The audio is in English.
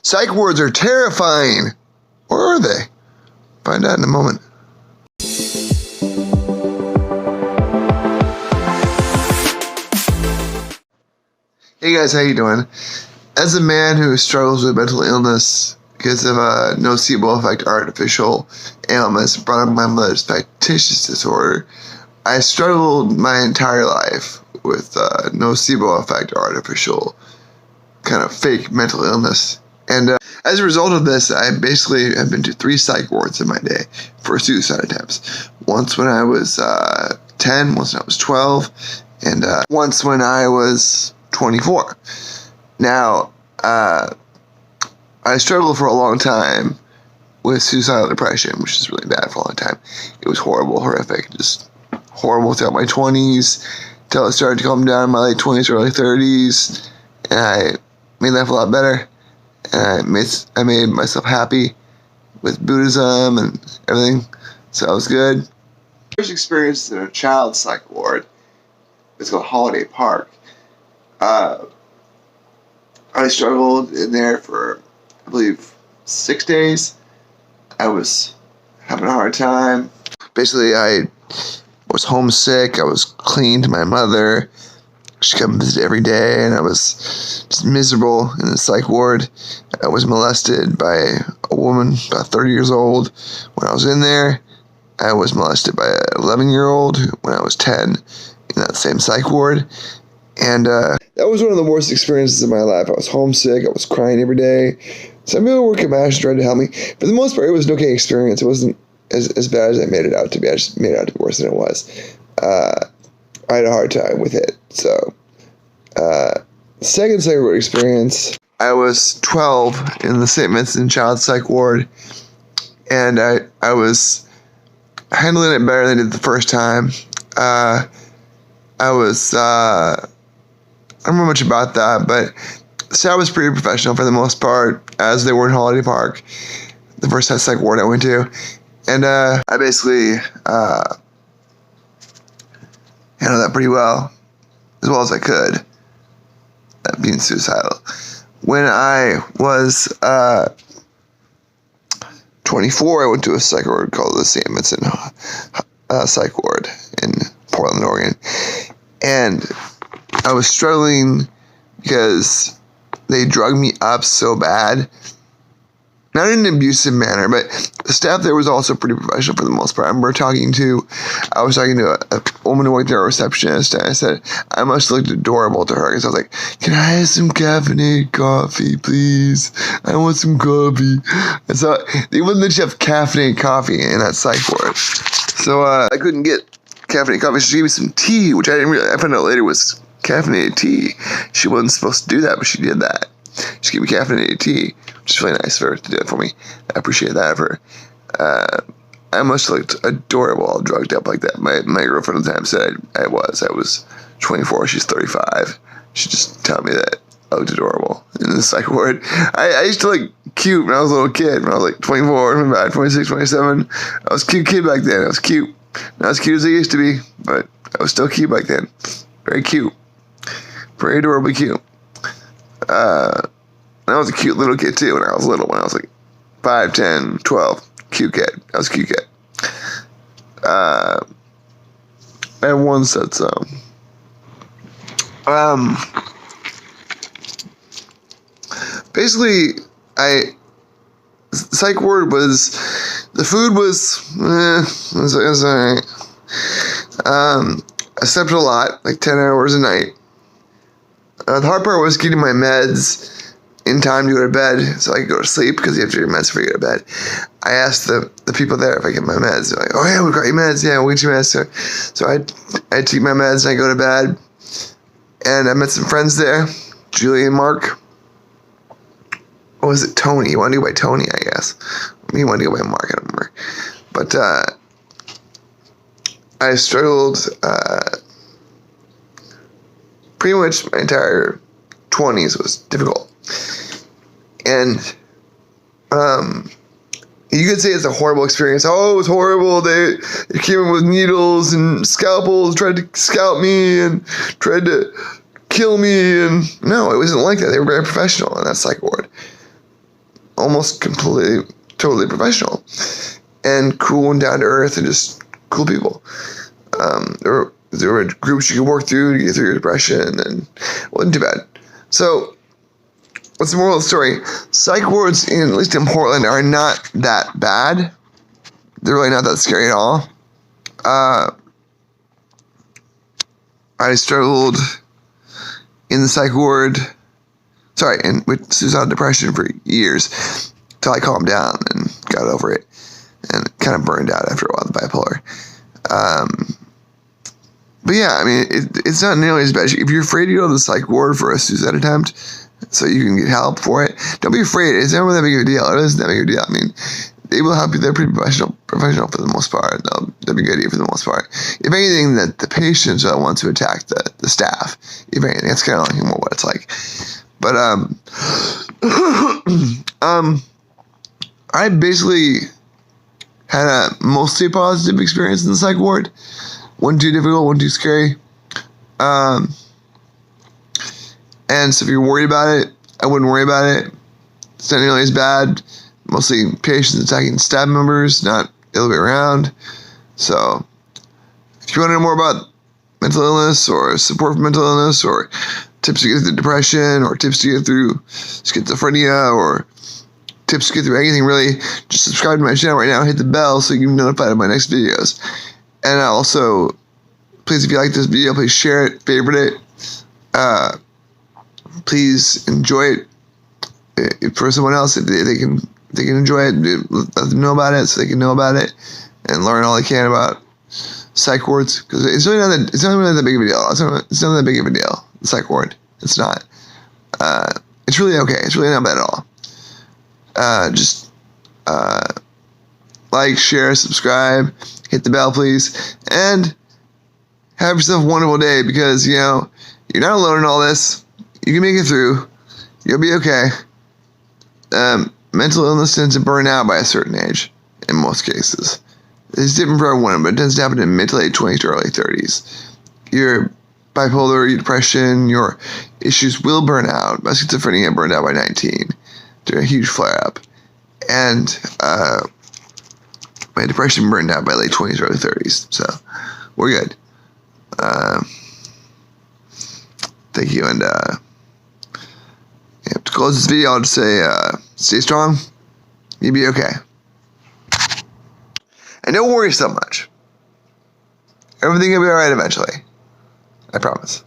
Psych wards are terrifying. Or are they? Find out in a moment. Hey guys, how you doing? As a man who struggles with mental illness because of a nocebo effect artificial ailments brought on by my mother's factitious disorder, I struggled my entire life with nocebo effect artificial kind of fake mental illness. And as a result of this, I basically have been to 3 psych wards in my day for suicide attempts. Once when I was 10, once when I was 12, and once when I was 24. Now, I struggled for a long time with suicidal depression, which is really bad for a long time. It was horrible, horrific, just horrible throughout my 20s, until it started to calm down in my late 20s, early 30s, and I made life a lot better, and I made myself happy with Buddhism and everything, so I was good. First experience in a child psych ward, it's called Holiday Park. I struggled in there for, I believe, 6 days. I was having a hard time. Basically, I was homesick. I was clean to my mother. She came visit every day, and I was just miserable in the psych ward. I was molested by a woman about 30 years old when I was in there. I was molested by an 11-year-old when I was 10 in that same psych ward. And that was one of the worst experiences of my life. I was homesick. I was crying every day. Some people were compassionate, tried to help me. For the most part, it was an okay experience. It wasn't as bad as I made it out to be. I just made it out to be worse than it was. I had a hard time with it. So, second psych ward experience, I was 12 in the St. Vincent Child Psych Ward. And I was handling it better than I did the first time. I don't remember much about that, but staff was pretty professional for the most part, as they were in Holiday Park, the first psych ward I went to. And I basically handled that pretty well as I could, being suicidal. When I was 24, I went to a psych ward called the St. Vincent Psych Ward in Portland, Oregon. And I was struggling because they drugged me up so bad. Not in an abusive manner, but the staff there was also pretty professional for the most part. I was talking to a woman who worked there, a receptionist, and I said, I must have looked adorable to her, because I was like, can I have some caffeinated coffee, please? I want some coffee. And so they wouldn't let you have caffeinated coffee in that psych ward. So I couldn't get caffeinated coffee. She gave me some tea, which I found out later was caffeinated tea. She wasn't supposed to do that, but she did that. She gave me caffeinated tea, which is really nice of her to do it for me. I appreciate that of her. I must have looked adorable, all drugged up like that. My girlfriend at the time said I was 24, she's 35. She just told me that I looked adorable in the psych ward. I used to look cute when I was a little kid, when I was like 24, 26, 27. I was a cute kid back then. I was cute. Not as cute as I used to be, but I was still cute back then. Very cute. Very adorably cute. I was a cute little kid too when I was little, when I was like 5, 10, 12. Cute kid. I was a cute kid. And one said so. Basically, psych ward was, the food was alright. I slept a lot, like 10 hours a night. The hard part was getting my meds in time to go to bed so I could go to sleep, because you have to get your meds before you go to bed. I asked the people there if I get my meds. They're like, oh yeah, we got your meds. Yeah, we'll get your meds. So I take my meds and I go to bed. And I met some friends there, Julie and Mark. Or was it Tony? You want to go by Tony, I guess. You want to go by Mark, I don't remember. But I struggled pretty much my entire 20s was difficult. And you could say it's a horrible experience. Oh, it was horrible. They came in with needles and scalpels, tried to scalp me and tried to kill me. And no, it wasn't like that. They were very professional in that psych ward. almost completely, totally professional and cool and down to earth and just cool people. There were groups you could work through to get through your depression, and it wasn't too bad. So, what's the moral of the story? Psych wards, at least in Portland, are not that bad. They're really not that scary at all. I struggled in the psych ward, with suicidal depression for years, till I calmed down and got over it, and kind of burned out after a while, the bipolar. But yeah, I mean, it's not nearly as bad. If you're afraid to go to the psych ward for a suicide attempt, so you can get help for it, don't be afraid. It's never that big of a deal. It isn't that big of a deal. I mean, they will help you. They're pretty professional for the most part. They'll be good at you for the most part. If anything, that the patients are the ones who attack the staff. If anything, that's kind of like more what it's like. But I basically had a mostly positive experience in the psych ward. Wasn't too difficult, wasn't too scary. And so if you're worried about it, I wouldn't worry about it. It's not nearly as bad. Mostly patients attacking staff members, not the other way around. So if you want to know more about mental illness or support for mental illness or tips to get through depression or tips to get through schizophrenia or tips to get through anything really, just subscribe to my channel right now. Hit the bell so you can be notified of my next videos. And also, please, if you like this video, please share it, favorite it. Please enjoy it for someone else if they can enjoy it. Let them know about it so they can know about it and learn all they can about psych wards, because it's really not that big of a deal. It's not that big of a deal. The psych ward, it's not. It's really okay. It's really not bad at all. Just like, share, subscribe, hit the bell, please, and have yourself a wonderful day, because, you're not alone in all this. You can make it through. You'll be okay. Mental illness tends to burn out by a certain age, in most cases. It's different for everyone, but it tends to happen in mid to late 20s to early 30s. Your bipolar, your depression, your issues will burn out. My schizophrenia burned out by 19 during a huge flare-up. And my depression burned out by late 20s, early 30s. So, we're good. Thank you, and to close this video, I'll just say, stay strong. You'll be okay. And don't worry so much. Everything will be alright eventually. I promise.